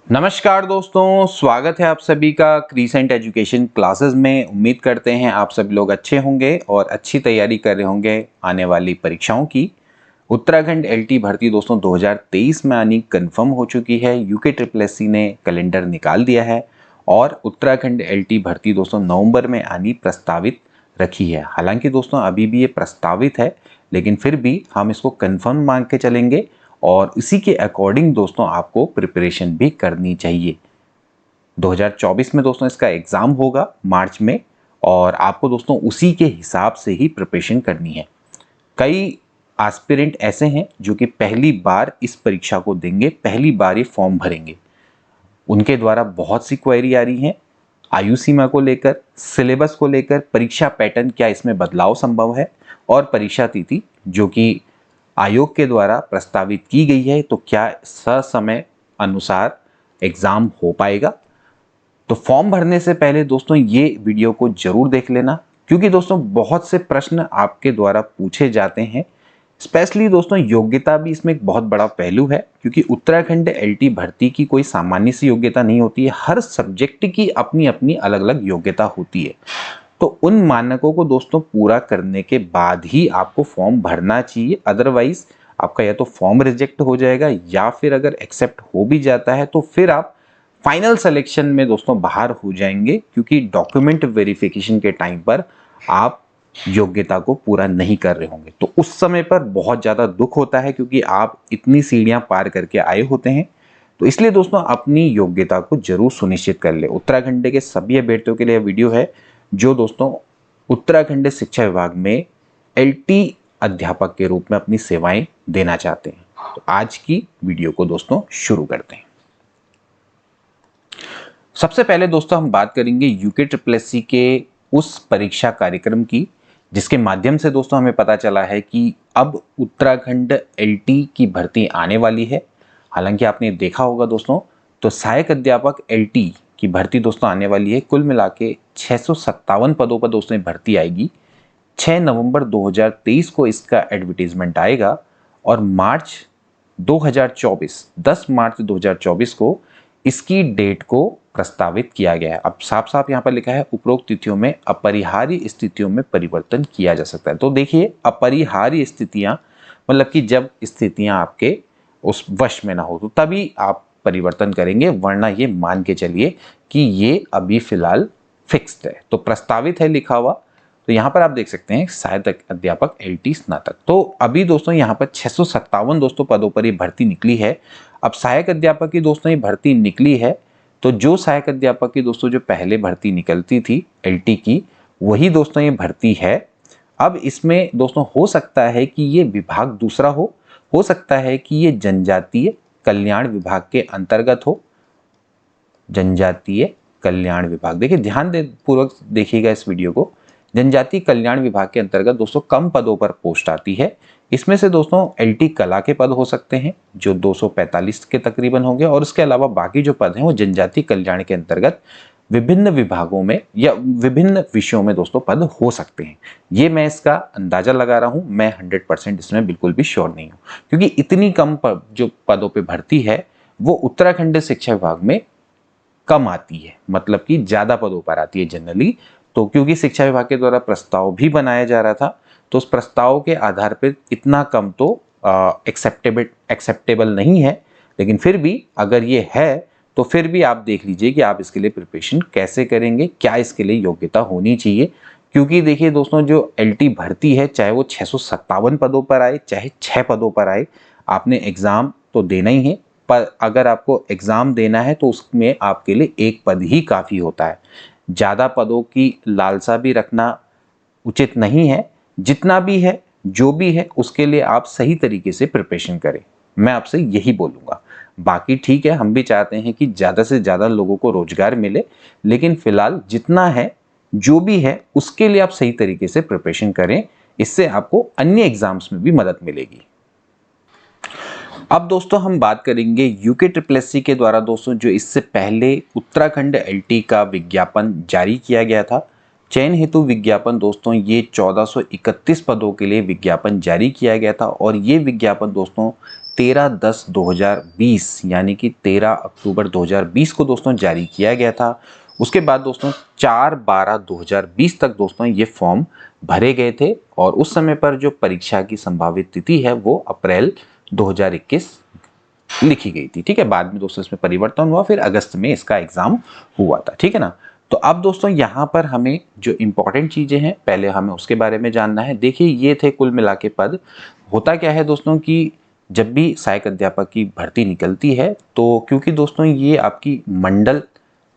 नमस्कार दोस्तों, स्वागत है आप सभी का क्रीसेंट एजुकेशन क्लासेस में। उम्मीद करते हैं आप सभी लोग अच्छे होंगे और अच्छी तैयारी कर रहे होंगे आने वाली परीक्षाओं की। उत्तराखंड एलटी भर्ती दोस्तों 2023 में आनी कंफर्म हो चुकी है। यूके ट्रिपल एससी ने कैलेंडर निकाल दिया है और उत्तराखंड एलटी भर्ती दोस्तों नवंबर में आनी प्रस्तावित रखी है। हालांकि दोस्तों अभी भी ये प्रस्तावित है, लेकिन फिर भी हम इसको कंफर्म मान के चलेंगे और इसी के अकॉर्डिंग दोस्तों आपको प्रिपरेशन भी करनी चाहिए। 2024 में दोस्तों इसका एग्जाम होगा मार्च में और आपको दोस्तों उसी के हिसाब से ही प्रिपरेशन करनी है। कई एस्पिरेंट ऐसे हैं जो कि पहली बार इस परीक्षा को देंगे, पहली बार ये फॉर्म भरेंगे। उनके द्वारा बहुत सी क्वेरी आ रही हैं आयु सीमा को लेकर, सिलेबस को लेकर, परीक्षा पैटर्न क्या इसमें बदलाव संभव है और परीक्षा तिथि जो कि आयोग के द्वारा प्रस्तावित की गई है तो क्या ससमय अनुसार एग्जाम हो पाएगा। तो फॉर्म भरने से पहले दोस्तों ये वीडियो को जरूर देख लेना, क्योंकि दोस्तों बहुत से प्रश्न आपके द्वारा पूछे जाते हैं। स्पेशली दोस्तों योग्यता भी इसमें एक बहुत बड़ा पहलू है, क्योंकि उत्तराखंड एलटी भर्ती की कोई सामान्य सी योग्यता नहीं होती है। हर सब्जेक्ट की अपनी अपनी अलग अलग योग्यता होती है। तो उन मानकों को दोस्तों पूरा करने के बाद ही आपको फॉर्म भरना चाहिए। अदरवाइज आपका या तो फॉर्म रिजेक्ट हो जाएगा या फिर अगर एक्सेप्ट हो भी जाता है तो फिर आप फाइनल सिलेक्शन में दोस्तों बाहर हो जाएंगे, क्योंकि डॉक्यूमेंट वेरिफिकेशन के टाइम पर आप योग्यता को पूरा नहीं कर रहे होंगे। तो उस समय पर बहुत ज़्यादा दुख होता है, क्योंकि आप इतनी सीढ़ियां पार करके आए होते हैं। तो इसलिए दोस्तों अपनी योग्यता को जरूर सुनिश्चित कर ले। उत्तराखंड के सभी अभ्यर्थियों के लिए वीडियो है जो दोस्तों उत्तराखंड शिक्षा विभाग में एलटी अध्यापक के रूप में अपनी सेवाएं देना चाहते हैं। तो आज की वीडियो को दोस्तों शुरू करते हैं। सबसे पहले दोस्तों हम बात करेंगे यूके ट्रिपल एससी के उस परीक्षा कार्यक्रम की जिसके माध्यम से दोस्तों हमें पता चला है कि अब उत्तराखंड एलटी की भर्ती आने वाली है। हालांकि आपने देखा होगा दोस्तों, तो सहायक अध्यापक एलटी की भर्ती दोस्तों आने वाली है। कुल मिला के 657 पदों पर दोस्तों भर्ती आएगी। 6 नवंबर 2023 को इसका एडवर्टीजमेंट आएगा और 10 मार्च 2024 को इसकी डेट को प्रस्तावित किया गया है। अब साफ साफ यहाँ पर लिखा है उपरोक्त तिथियों में अपरिहार्य स्थितियों में परिवर्तन किया जा सकता है। तो देखिए, अपरिहार्य स्थितियां मतलब कि जब स्थितियां आपके उस वश में ना हो तो तभी आप परिवर्तन करेंगे, वरना ये मान के चलिए कि ये अभी फिलहाल फिक्स्ड है। तो प्रस्तावित है लिखा हुआ। तो यहाँ पर आप देख सकते हैं सहायक अध्यापक एलटी स्नातक। तो अभी दोस्तों यहाँ पर 657 दोस्तों पदों पर ये भर्ती निकली है। अब सहायक अध्यापक की दोस्तों ये भर्ती निकली है, तो जो सहायक अध्यापक की दोस्तों जो पहले भर्ती निकलती थी एलटी की, वही दोस्तों ये भर्ती है। अब इसमें दोस्तों हो सकता है कि ये विभाग दूसरा हो सकता है कि ये जनजातीय कल्याण विभाग के अंतर्गत हो। जनजातीय कल्याण विभाग, देखिए ध्यान दे पूर्वक देखिएगा इस वीडियो को। जनजातीय कल्याण विभाग के अंतर्गत दोस्तों कम पदों पर पोस्ट आती है। इसमें से दोस्तों एलटी कला के पद हो सकते हैं जो 245 के तकरीबन होंगे, और उसके अलावा बाकी जो पद हैं वो जनजातीय कल्याण के अंतर्गत विभिन्न विभागों में या विभिन्न विषयों में दोस्तों पद हो सकते हैं। ये मैं इसका अंदाजा लगा रहा हूं, मैं 100% इसमें बिल्कुल भी श्योर नहीं हूं, क्योंकि इतनी कम जो पदों पे भर्ती है वो उत्तराखंड शिक्षा विभाग में कम आती है, मतलब कि ज्यादा पदों पर आती है जनरली। तो क्योंकि शिक्षा विभाग के द्वारा प्रस्ताव भी बनाया जा रहा था, तो उस प्रस्ताव के आधार पर इतना कम तो एक्सेप्टेबल नहीं है। लेकिन फिर भी अगर ये है तो फिर भी आप देख लीजिए कि आप इसके लिए प्रिपरेशन कैसे करेंगे, क्या इसके लिए योग्यता होनी चाहिए। क्योंकि देखिए दोस्तों, जो एलटी भर्ती है चाहे वो 657 पदों पर आए चाहे 6 पदों पर आए, आपने एग्जाम तो देना ही है। पर अगर आपको एग्जाम देना है तो उसमें आपके लिए एक पद ही काफ़ी होता है। ज़्यादा पदों की लालसा भी रखना उचित नहीं है। जितना भी है, जो भी है, उसके लिए आप सही तरीके से प्रिपरेशन करें, मैं आपसे यही बोलूँगा। बाकी ठीक है, हम भी चाहते हैं कि ज़्यादा से ज़्यादा लोगों को रोजगार मिले, लेकिन फिलहाल जितना है, जो भी है, उसके लिए आप सही तरीके से प्रिपरेशन करें। इससे आपको अन्य एग्जाम्स में भी मदद मिलेगी। अब दोस्तों हम बात करेंगे यूके ट्रिपल एससी के द्वारा दोस्तों जो इससे पहले उत्तराखंड एलटी का विज्ञापन जारी किया गया था। चयन हेतु विज्ञापन दोस्तों ये 1431 पदों के लिए विज्ञापन जारी किया गया था, और ये विज्ञापन दोस्तों 13/10/2020 यानी कि 13 अक्टूबर 2020 को दोस्तों जारी किया गया था। उसके बाद दोस्तों 4/12/2020 तक दोस्तों ये फॉर्म भरे गए थे और उस समय पर जो परीक्षा की संभावित तिथि है वो अप्रैल 2021 लिखी गई थी। ठीक है, बाद में दोस्तों इसमें परिवर्तन हुआ, फिर अगस्त में इसका एग्जाम हुआ था। ठीक है ना। तो अब दोस्तों यहाँ पर हमें जो इंपॉर्टेंट चीजें हैं पहले हमें उसके बारे में जानना है। देखिए ये थे कुल मिला के पद। होता क्या है दोस्तों कि जब भी सहायक अध्यापक की भर्ती निकलती है तो क्योंकि दोस्तों ये आपकी मंडल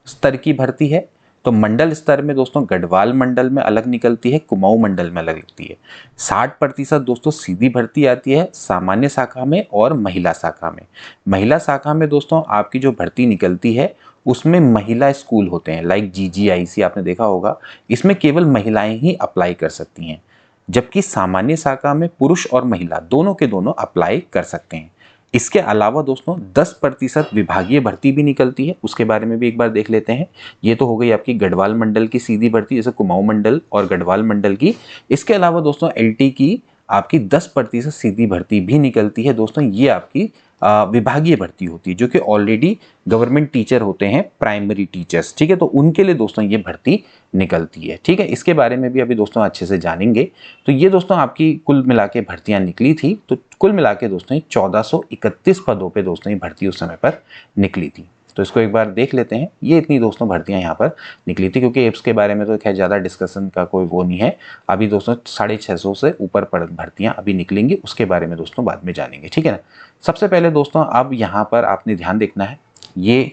स्तर की भर्ती है, तो मंडल स्तर में दोस्तों गढ़वाल मंडल में अलग निकलती है, कुमाऊं मंडल में अलग निकलती है। 60% दोस्तों सीधी भर्ती आती है सामान्य शाखा में और महिला शाखा में। महिला शाखा में दोस्तों आपकी जो भर्ती निकलती है उसमें महिला स्कूल होते हैं, लाइक GGIC आपने देखा होगा, इसमें केवल महिलाएं ही अप्लाई कर सकती हैं। जबकि सामान्य शाखा में पुरुष और महिला दोनों के दोनों अप्लाई कर सकते हैं। इसके अलावा दोस्तों 10% विभागीय भर्ती भी निकलती है, उसके बारे में भी एक बार देख लेते हैं। ये तो हो गई आपकी गढ़वाल मंडल की सीधी भर्ती, जैसे कुमाऊं मंडल और गढ़वाल मंडल की। इसके अलावा दोस्तों LT की आपकी 10% सीधी भर्ती भी निकलती है दोस्तों। ये आपकी विभागीय भर्ती होती है, जो कि ऑलरेडी गवर्नमेंट टीचर होते हैं, प्राइमरी टीचर्स। ठीक है, तो उनके लिए दोस्तों ये भर्ती निकलती है। ठीक है, इसके बारे में भी अभी दोस्तों अच्छे से जानेंगे। तो ये दोस्तों आपकी कुल मिला के भर्तियां निकली थी। तो कुल मिला के दोस्तों 1431 पदों पे दोस्तों ये भर्ती उस समय पर निकली थी। तो इसको एक बार देख लेते हैं। ये इतनी दोस्तों भर्तियां यहाँ पर निकली थी, क्योंकि एप्स के बारे में तो खैर ज़्यादा डिस्कशन का कोई वो नहीं है। अभी दोस्तों 650 से ऊपर भर्तियां अभी निकलेंगी, उसके बारे में दोस्तों बाद में जानेंगे। ठीक है ना। सबसे पहले दोस्तों अब यहाँ पर आपने ध्यान देखना है, ये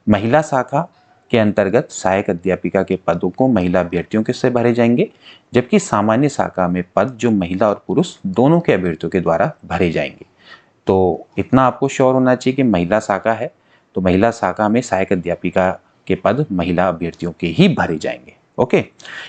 महिला शाखा के अंतर्गत सहायक अध्यापिका के पदों को महिला अभ्यर्थियों के से भरे जाएंगे, जबकि सामान्य शाखा में पद जो महिला और पुरुष दोनों के अभ्यर्थियों के द्वारा भरे जाएंगे। तो इतना आपको श्योर होना चाहिए कि महिला शाखा है तो महिला शाखा में सहायक अध्यापिका के पद महिला अभ्यर्थियों के ही भरे जाएंगे। ओके।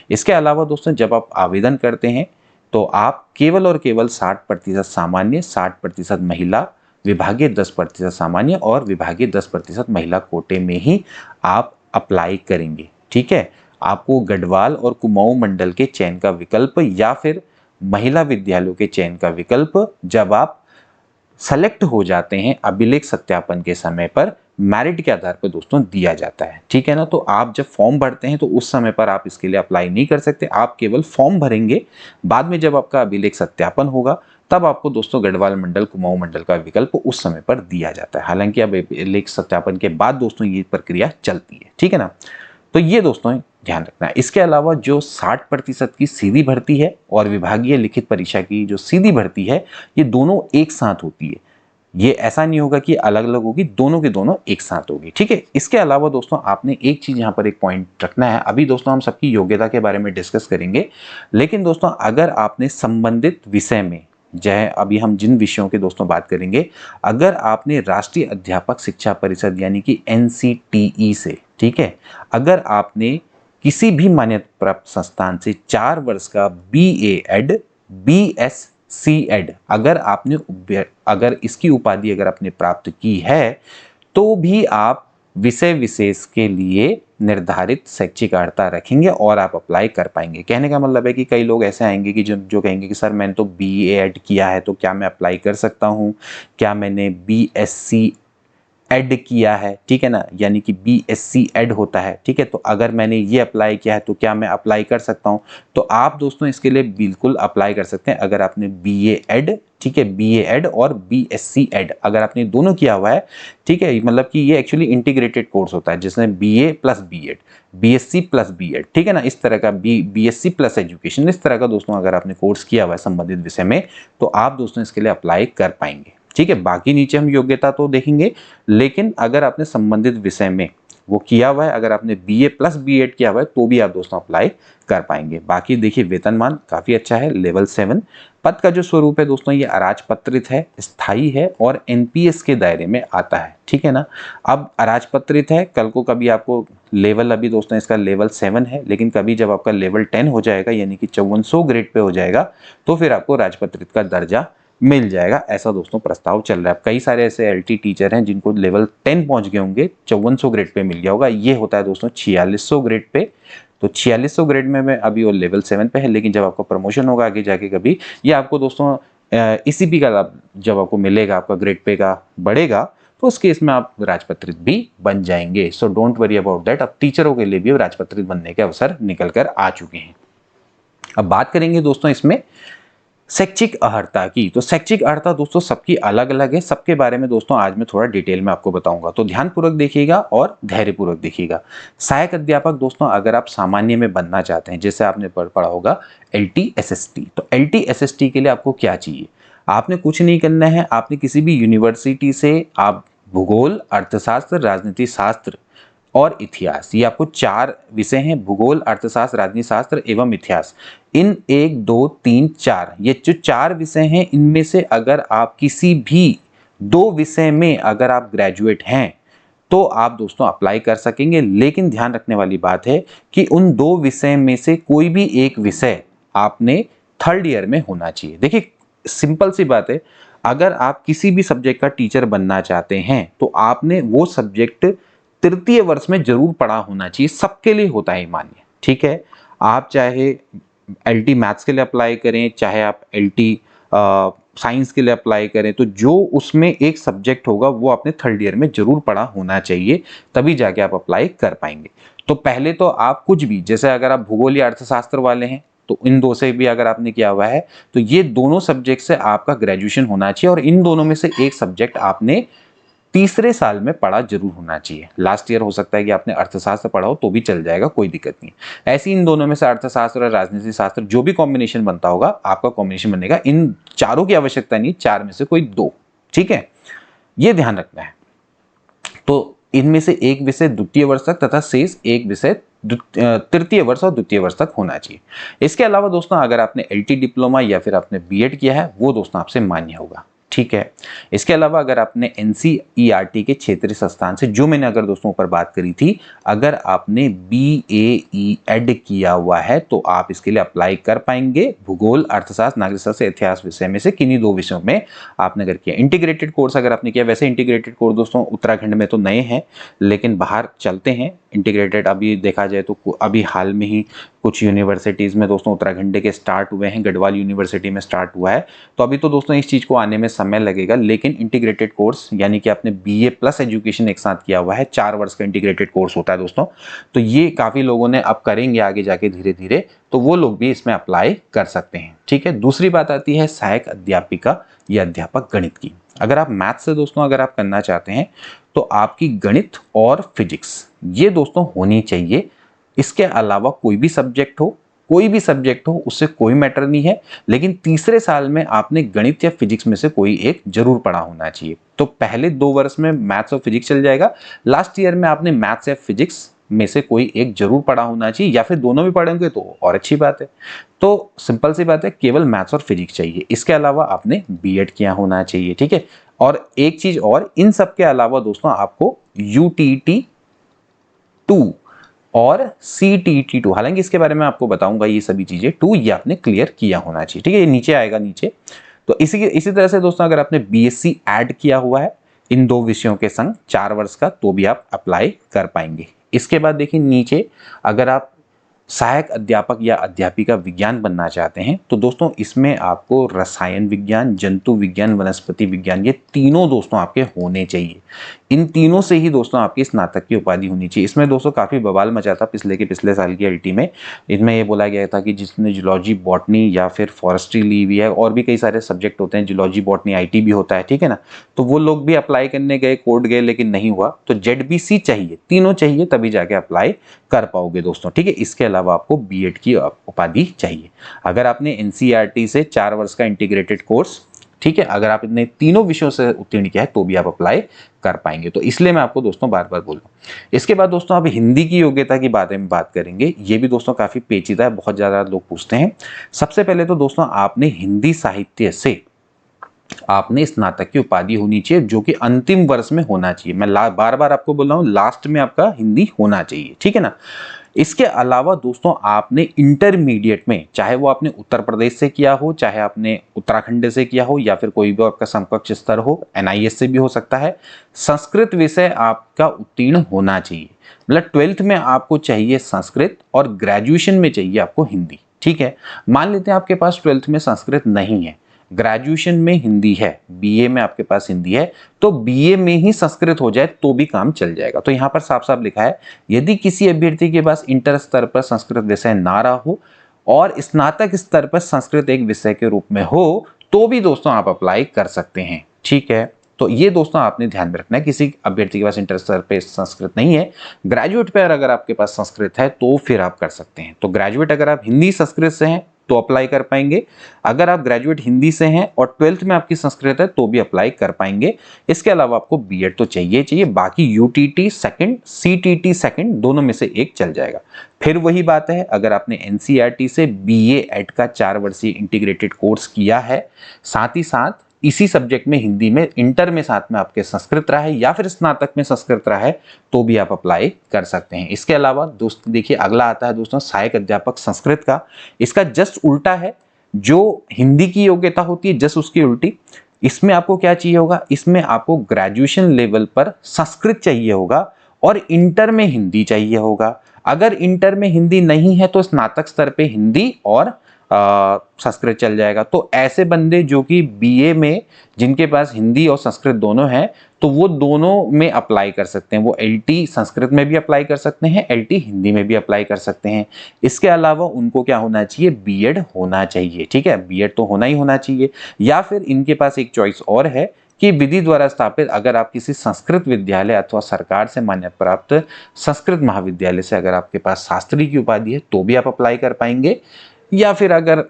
इसके अलावा दोस्तों जब आप आवेदन करते हैं तो आप केवल और केवल 60% सामान्य, 60% महिला, विभागीय 10% सामान्य और विभागीय 10% महिला कोटे में ही आप अप्लाई करेंगे। ठीक है, आपको गढ़वाल और कुमाऊं मंडल के चयन का विकल्प या फिर महिला विद्यालयों के चयन का विकल्प जब आप सेलेक्ट हो जाते हैं अभिलेख सत्यापन के समय पर मेरिट के आधार पर दोस्तों दिया जाता है। ठीक है ना। तो आप जब फॉर्म भरते हैं तो उस समय पर आप इसके लिए अप्लाई नहीं कर सकते, आप केवल फॉर्म भरेंगे। बाद में जब आपका अभिलेख सत्यापन होगा तब आपको दोस्तों गढ़वाल मंडल, कुमाऊं मंडल का विकल्प उस समय पर दिया जाता है। हालांकि अब अभिलेख सत्यापन के बाद दोस्तों ये प्रक्रिया चलती है। ठीक है ना। तो ये दोस्तों ध्यान रखना है। इसके अलावा जो 60% की सीधी भर्ती है और विभागीय लिखित परीक्षा की जो सीधी भर्ती है, ये दोनों एक साथ होती है। ये ऐसा नहीं होगा कि अलग अलग होगी, दोनों के दोनों एक साथ होगी। ठीक है। इसके अलावा दोस्तों आपने एक चीज यहाँ पर एक पॉइंट रखना है। अभी दोस्तों हम सबकी योग्यता के बारे में डिस्कस करेंगे, लेकिन दोस्तों अगर आपने संबंधित विषय में, चाहे अभी हम जिन विषयों के दोस्तों बात करेंगे, अगर आपने राष्ट्रीय अध्यापक शिक्षा परिषद यानी कि NCTE से, ठीक है, अगर आपने किसी भी मान्यता प्राप्त संस्थान से 4 वर्ष का BA एड, BSc एड अगर इसकी उपाधि अगर आपने प्राप्त की है तो भी आप विषय विशेष के लिए निर्धारित शैक्षिक अर्हता रखेंगे और आप अप्लाई कर पाएंगे। कहने का मतलब है कि कई लोग ऐसे आएंगे कि जो कहेंगे कि सर मैंने तो BA एड किया है तो क्या मैं अप्लाई कर सकता हूं, क्या मैंने BSc एड किया है, ठीक है ना, यानी कि BSc एड होता है। ठीक है, तो अगर मैंने ये अप्लाई किया है तो क्या मैं अप्लाई कर सकता हूं? तो आप दोस्तों इसके लिए बिल्कुल अप्लाई कर सकते हैं अगर आपने BA एड, ठीक है, BA एड और BSc एड अगर आपने दोनों किया हुआ है। ठीक है, मतलब कि ये एक्चुअली इंटीग्रेटेड कोर्स होता है जिसमें BA plus BEd, BSc plus BEd, ठीक है ना, इस तरह का BSc प्लस एजुकेशन, इस तरह का दोस्तों अगर आपने कोर्स किया हुआ है संबंधित विषय में तो आप दोस्तों इसके लिए अप्लाई कर पाएंगे। ठीक है, बाकी नीचे हम योग्यता तो देखेंगे, लेकिन अगर आपने संबंधित विषय में वो किया हुआ है, अगर आपने BA प्लस BEd किया हुआ है तो भी आप दोस्तों अप्लाई कर पाएंगे। बाकी देखिए वेतनमान काफी अच्छा है, लेवल 7। पद का जो स्वरूप है दोस्तों ये अराजपत्रित है, स्थायी है और NPS के दायरे में आता है। ठीक है ना। अब अराजपत्रित है, कल को कभी आपको लेवल, अभी दोस्तों इसका लेवल 7 है, लेकिन कभी जब आपका लेवल 10 हो जाएगा यानी कि 5400 ग्रेड पे हो जाएगा तो फिर आपको राजपत्रित का दर्जा मिल जाएगा। ऐसा दोस्तों प्रस्ताव चल रहा है। कई सारे ऐसे LT टीचर हैं जिनको लेवल 10 पहुंच गए होंगे, 5400 ग्रेड पे मिल गया होगा। ये होता है दोस्तों 4600 ग्रेड पे। तो 4600 ग्रेड में अभी वो लेवल 7 पे है, लेकिन जब आपका प्रमोशन होगा आगे जाके कभी, ये आपको दोस्तों ईसीपी का लाभ जब आपको मिलेगा, आपका ग्रेड पे का बढ़ेगा, तो उस केस में आप राजपत्रित भी बन जाएंगे। So don't worry about that. अब टीचरों के लिए भी राजपत्रित बनने के अवसर निकल कर आ चुके हैं। अब बात करेंगे दोस्तों इसमें शैक्षिक अर्हता की। तो शैक्षिक अर्हता दोस्तों सबकी अलग अलग है, सबके बारे में दोस्तों आज मैं थोड़ा डिटेल में आपको बताऊंगा, तो ध्यानपूर्वक देखिएगा और धैर्यपूर्वक देखिएगा। सहायक अध्यापक दोस्तों अगर आप सामान्य में बनना चाहते हैं, जैसे आपने पढ़ा होगा LTSST, तो LTSST के लिए आपको क्या चाहिए? आपने कुछ नहीं करना है, आपने किसी भी यूनिवर्सिटी से आप भूगोल, अर्थशास्त्र, राजनीति शास्त्र और इतिहास, ये आपको 4 विषय हैं, भूगोल, अर्थशास्त्र, राजनीति शास्त्र एवं इतिहास। इन 1 2 3 4 ये जो 4 विषय हैं, इनमें से अगर आप किसी भी 2 विषय में अगर आप ग्रेजुएट हैं तो आप दोस्तों अप्लाई कर सकेंगे। लेकिन ध्यान रखने वाली बात है कि उन 2 विषय में से कोई भी एक विषय आपने 3rd ईयर में होना चाहिए। देखिए सिंपल सी बात है, अगर आप किसी भी सब्जेक्ट का टीचर बनना चाहते हैं तो आपने वो सब्जेक्ट 3य वर्ष में जरूर पढ़ा होना चाहिए। सबके लिए होता है मान्य, ठीक है। आप चाहे LT मैथ्स के लिए अप्लाई करें, चाहे आप LT साइंस के लिए अप्लाई करें, तो जो उसमें एक सब्जेक्ट होगा वो आपने 3rd ईयर में जरूर पढ़ा होना चाहिए, तभी जाके आप अप्लाई कर पाएंगे। तो पहले तो आप कुछ भी, जैसे अगर आप भूगोल या अर्थशास्त्र वाले हैं तो इन 2 से भी अगर आपने किया हुआ है तो ये दोनों सब्जेक्ट से आपका ग्रेजुएशन होना चाहिए, और इन दोनों में से एक सब्जेक्ट आपने 3रे साल में पढ़ा जरूर होना चाहिए। लास्ट ईयर हो सकता है कि आपने अर्थशास्त्र पढ़ा हो तो भी चल जाएगा, कोई दिक्कत नहीं। ऐसे इन दोनों में से अर्थशास्त्र और राजनीति शास्त्र जो भी कॉम्बिनेशन बनता होगा आपका कॉम्बिनेशन बनेगा। इन चारों की आवश्यकता नहीं, 4 में से कोई 2, ठीक है, ये ध्यान रखना है। तो इनमें से एक विषय 2य वर्ष तक तथा शेष एक विषय 3य वर्ष और 2य वर्ष तक होना चाहिए। इसके अलावा दोस्तों अगर आपने LT डिप्लोमा या फिर आपने BEd किया है वो दोस्तों आपसे मान्य होगा, ठीक है। इसके अलावा अगर आपने NCERT के क्षेत्रीय संस्थान से, जो मैंने अगर दोस्तों ऊपर बात करी थी, अगर आपने BAE-ED किया हुआ है तो आप इसके लिए अप्लाई कर पाएंगे। भूगोल, अर्थशास्त्र, नागरिक शास्त्र, इतिहास विषय में से किन्हीं 2 विषयों में आपने अगर किया। इंटीग्रेटेड कोर्स अगर आपने किया, वैसे इंटीग्रेटेड कोर्स दोस्तों उत्तराखंड में तो नए हैं लेकिन बाहर चलते हैं इंटीग्रेटेड। अभी देखा जाए तो अभी हाल में ही कुछ यूनिवर्सिटीज़ में दोस्तों उत्तराखंड के स्टार्ट हुए हैं, गढ़वाल यूनिवर्सिटी में स्टार्ट हुआ है, तो अभी तो दोस्तों इस चीज़ को आने में समय लगेगा। लेकिन इंटीग्रेटेड कोर्स यानी कि आपने BA प्लस एजुकेशन एक साथ किया हुआ है, 4 वर्ष का इंटीग्रेटेड कोर्स होता है दोस्तों, तो ये काफ़ी लोगों ने अब करेंगे आगे जाके धीरे धीरे, तो वो लोग भी इसमें अप्लाई कर सकते हैं, ठीक है। दूसरी बात आती है सहायक अध्यापिका या अध्यापक गणित की। अगर आप मैथ से दोस्तों अगर आप करना चाहते हैं तो आपकी गणित और फिजिक्स ये दोस्तों होनी चाहिए। इसके अलावा कोई भी सब्जेक्ट हो उससे कोई मैटर नहीं है, लेकिन 3रे साल में आपने गणित या फिजिक्स में से कोई एक जरूर पढ़ा होना चाहिए। तो पहले 2 वर्ष में मैथ्स और फिजिक्स चल जाएगा, लास्ट ईयर में आपने मैथ्स या फिजिक्स में से कोई एक जरूर पढ़ा होना चाहिए, या फिर दोनों भी पढ़ेंगे तो और अच्छी बात है। तो सिंपल सी बात है, केवल मैथ्स और फिजिक्स चाहिए। इसके अलावा आपने BEd किया होना चाहिए, ठीक है। और एक चीज और, इन सब के अलावा दोस्तों आपको UTT 2 और CTT 2, हालांकि इसके बारे में आपको बताऊंगा, ये सभी चीजें 2 ये आपने क्लियर किया होना चाहिए, ठीक है। ये नीचे आएगा नीचे। तो इसी तरह से दोस्तों अगर आपने BSc ऐड किया हुआ है इन 2 विषयों के संग 4 वर्ष का, तो भी आप अप्लाई कर पाएंगे। इसके बाद देखिए नीचे, अगर आप सहायक अध्यापक या अध्यापिका विज्ञान बनना चाहते हैं तो दोस्तों इसमें आपको रसायन विज्ञान, जंतु विज्ञान, वनस्पति विज्ञान, ये तीनों दोस्तों आपके होने चाहिए। इन तीनों से ही दोस्तों आपकी स्नातक की उपाधि होनी चाहिए। इसमें दोस्तों काफ़ी बवाल मचा था पिछले साल की LT में। इसमें ये बोला गया था कि जिसने जूलॉजी, बॉटनी या फिर फॉरेस्ट्री ली हुई है, और भी कई सारे सब्जेक्ट होते हैं, जूलॉजी, बॉटनी, IT भी होता है, ठीक है ना, तो वो लोग भी अप्लाई करने गए, कोर्ट गए, लेकिन नहीं हुआ। तो ZBC चाहिए, तीनों चाहिए, तभी जाके अप्लाई कर पाओगे दोस्तों, ठीक है। इसके अलावा आपको BEd की उपाधि चाहिए। अगर आपने NCERT से 4 वर्ष का इंटीग्रेटेड कोर्स, ठीक है, अगर आप इतने तीनों विषयों से उत्तीर्ण किया है तो भी आप अप्लाई कर पाएंगे। तो इसलिए मैं आपको दोस्तों बार बार बोल रहा हूँ। इसके बाद दोस्तों अब हिंदी की योग्यता की बारे में बात करेंगे। ये भी दोस्तों काफी पेचीदा है, बहुत ज्यादा लोग पूछते हैं। सबसे पहले तो दोस्तों आपने हिंदी साहित्य से आपने स्नातक की उपाधि होनी चाहिए, जो कि अंतिम वर्ष में होना चाहिए। मैं बार बार आपको बोल रहा हूँ, लास्ट में आपका हिंदी होना चाहिए, ठीक है ना। इसके अलावा दोस्तों आपने इंटरमीडिएट में, चाहे वो आपने उत्तर प्रदेश से किया हो, चाहे आपने उत्तराखंड से किया हो, या फिर कोई भी आपका समकक्ष स्तर हो, NIS से भी हो सकता है, संस्कृत विषय आपका उत्तीर्ण होना चाहिए। मतलब 12th में आपको चाहिए संस्कृत और ग्रेजुएशन में चाहिए आपको हिंदी, ठीक है। मान लेते हैं आपके पास 12th में संस्कृत नहीं है, ग्रेजुएशन में हिंदी है, बीए में आपके पास हिंदी है, तो बीए में ही संस्कृत हो जाए तो भी काम चल जाएगा। तो यहाँ पर साफ साफ लिखा है, यदि किसी अभ्यर्थी के पास इंटर स्तर पर संस्कृत विषय ना रहा हो और स्नातक स्तर पर संस्कृत एक विषय के रूप में हो तो भी दोस्तों आप अप्लाई कर सकते हैं। ठीक है, तो ये दोस्तों आपने ध्यान में रखना है, किसी अभ्यर्थी के पास इंटर स्तर पे संस्कृत नहीं है, ग्रेजुएट पर अगर आपके पास संस्कृत है तो फिर आप कर सकते हैं। तो ग्रेजुएट अगर आप हिंदी संस्कृत से हैं तो अप्लाई कर पाएंगे, अगर आप ग्रेजुएट हिंदी से हैं और 12th में आपकी संस्कृत है तो भी अप्लाई कर पाएंगे। इसके अलावा आपको बीएड तो चाहिए, बाकी यूटीटी सेकंड, सीटीटी सेकंड, दोनों में से एक चल जाएगा। फिर वही बात है, अगर आपने एनसीईआरटी से बीए एड का 4 वर्षीय इंटीग्रेटेड कोर्स किया है, साथ ही साथ इसी सब्जेक्ट में हिंदी में इंटर में साथ में आपके संस्कृत रहा है या फिर स्नातक में संस्कृत रहा है तो भी आप अप्लाई कर सकते हैं। इसके अलावा दोस्तों देखिए अगला आता है दोस्तों सहायक अध्यापक संस्कृत का। इसका जस्ट उल्टा है, जो हिंदी की योग्यता होती है जस्ट उसकी उल्टी। इसमें आपको क्या चाहिए होगा, इसमें आपको ग्रेजुएशन लेवल पर संस्कृत चाहिए होगा और इंटर में हिंदी चाहिए होगा। अगर इंटर में हिंदी नहीं है तो स्नातक स्तर पे हिंदी और संस्कृत चल जाएगा। तो ऐसे बंदे जो कि बीए में जिनके पास हिंदी और संस्कृत दोनों हैं तो वो दोनों में अप्लाई कर सकते हैं, वो एलटी संस्कृत में भी अप्लाई कर सकते हैं, एलटी हिंदी में भी अप्लाई कर सकते हैं। इसके अलावा उनको क्या होना चाहिए, बीएड होना चाहिए। ठीक है, बीएड तो होना ही होना चाहिए। या फिर इनके पास एक चॉइस और है कि विधि द्वारा स्थापित अगर आप किसी संस्कृत विद्यालय अथवा सरकार से मान्यता प्राप्त संस्कृत महाविद्यालय से अगर आपके पास शास्त्री की उपाधि है तो भी आप अप्लाई कर पाएंगे। या फिर अगर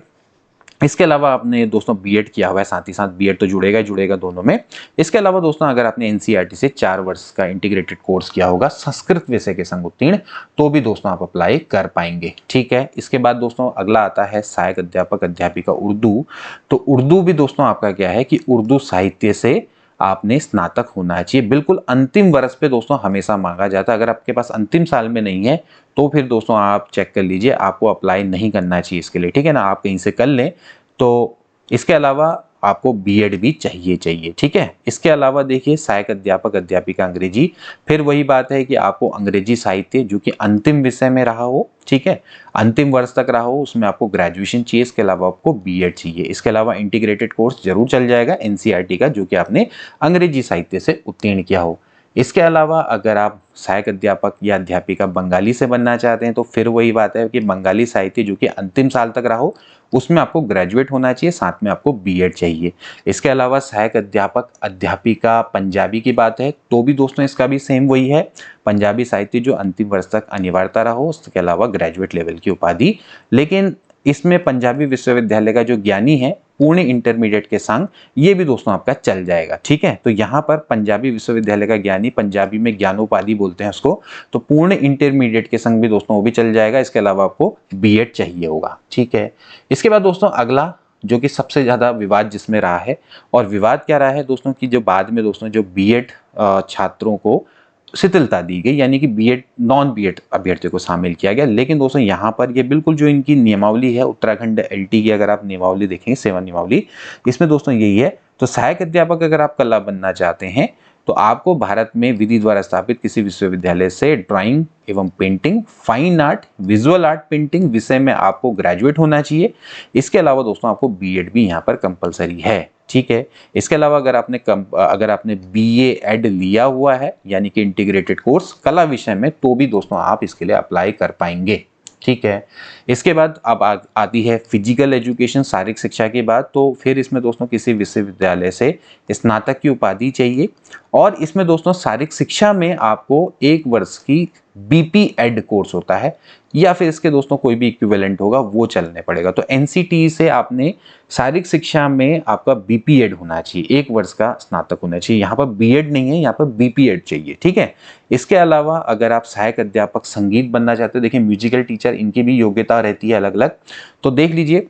इसके अलावा आपने दोस्तों बीएड किया हुआ है, साथ ही साथ बीएड तो जुड़ेगा ही जुड़ेगा दोनों में। इसके अलावा दोस्तों अगर आपने एनसीईआरटी से 4 वर्ष का इंटीग्रेटेड कोर्स किया होगा संस्कृत विषय के संग उत्तीर्ण तो भी दोस्तों आप अप्लाई कर पाएंगे। ठीक है, इसके बाद दोस्तों अगला आता है सहायक अध्यापक अध्यापिका उर्दू। तो उर्दू भी दोस्तों आपका क्या है कि उर्दू साहित्य से आपने स्नातक होना चाहिए। बिल्कुल अंतिम वर्ष पे दोस्तों हमेशा मांगा जाता है, अगर आपके पास अंतिम साल में नहीं है तो फिर दोस्तों आप चेक कर लीजिए, आपको अप्लाई नहीं करना चाहिए इसके लिए। ठीक है ना, आप कहीं से कर लें। तो इसके अलावा आपको बीएड भी चाहिए। ठीक है, इसके अलावा देखिए सहायक अध्यापक अध्यापिका अंग्रेजी, फिर वही बात है कि आपको अंग्रेजी साहित्य जो कि अंतिम विषय में रहा हो, ठीक है, अंतिम वर्ष तक रहा हो, उसमें आपको ग्रेजुएशन चाहिए। इसके अलावा आपको बीएड चाहिए। इसके अलावा इंटीग्रेटेड कोर्स जरूर चल जाएगा एनसीईआरटी का जो कि आपने अंग्रेजी साहित्य से उत्तीर्ण किया हो। इसके अलावा अगर आप सहायक अध्यापक या अध्यापिका बंगाली से बनना चाहते हैं तो फिर वही बात है कि बंगाली साहित्य जो कि अंतिम साल तक रहा हो उसमें आपको ग्रेजुएट होना चाहिए, साथ में आपको बीएड चाहिए। इसके अलावा सहायक अध्यापक अध्यापिका पंजाबी की बात है तो भी दोस्तों इसका भी सेम वही है, पंजाबी साहित्य जो अंतिम वर्ष तक अनिवार्यता रहा हो, उसके अलावा ग्रेजुएट लेवल की उपाधि। लेकिन इसमें पंजाबी विश्वविद्यालय का जो ज्ञानी है पूर्ण इंटरमीडिएट के संग ये भी दोस्तों आपका चल जाएगा। ठीक है, तो यहाँ पर पंजाबी विश्वविद्यालय का ज्ञानी, पंजाबी में ज्ञानोपाधि बोलते हैं उसको, तो पूर्ण इंटरमीडिएट के संग भी दोस्तों वो भी चल जाएगा। इसके अलावा आपको बीएड चाहिए होगा। ठीक है, इसके बाद दोस्तों अगला जो कि सबसे ज्यादा विवाद जिसमें रहा है, और विवाद क्या रहा है दोस्तों की जो बाद में दोस्तों जो बीएड छात्रों को शिथिलता दी गई, यानी कि बीएड नॉन बीएड अभ्यर्थियों को शामिल किया गया। लेकिन दोस्तों यहाँ पर ये बिल्कुल जो इनकी नियमावली है उत्तराखंड एलटी की, अगर आप नियमावली देखेंगे सेवा नियमावली, इसमें दोस्तों यही है। तो सहायक अध्यापक अगर आप कला बनना चाहते हैं तो आपको भारत में विधि द्वारा स्थापित किसी विश्वविद्यालय से ड्राइंग एवं painting, fine art, visual art painting विषय में आपको ग्रेजुएट होना चाहिए। इसके अलावा दोस्तों आपको बीएड भी यहाँ पर कंपलसरी है। ठीक है, इसके अलावा अगर आपने बीए एड लिया हुआ है यानी कि इंटीग्रेटेड कोर्स कला विषय में तो भी दोस्तों आप इसके लिए अप्लाई कर पाएंगे। ठीक है, इसके बाद अब आती है फिजिकल एजुकेशन, शारीरिक शिक्षा की बात। तो फिर इसमें दोस्तों किसी विश्वविद्यालय से स्नातक की उपाधि चाहिए और इसमें दोस्तों शारीरिक शिक्षा में आपको 1 वर्ष की बीपी एड कोर्स होता है या फिर इसके दोस्तों कोई भी इक्विवेलेंट होगा वो चलने पड़ेगा। तो एनसीटी से आपने शारीरिक शिक्षा में आपका बीपी एड होना चाहिए, 1 वर्ष का स्नातक होना चाहिए। यहाँ पर बीएड नहीं है, यहाँ पर बीपी एड चाहिए। ठीक है, इसके अलावा अगर आप सहायक अध्यापक संगीत बनना चाहते हो, देखिए म्यूजिकल टीचर इनकी भी योग्यता रहती है अलग अलग। तो देख लीजिए,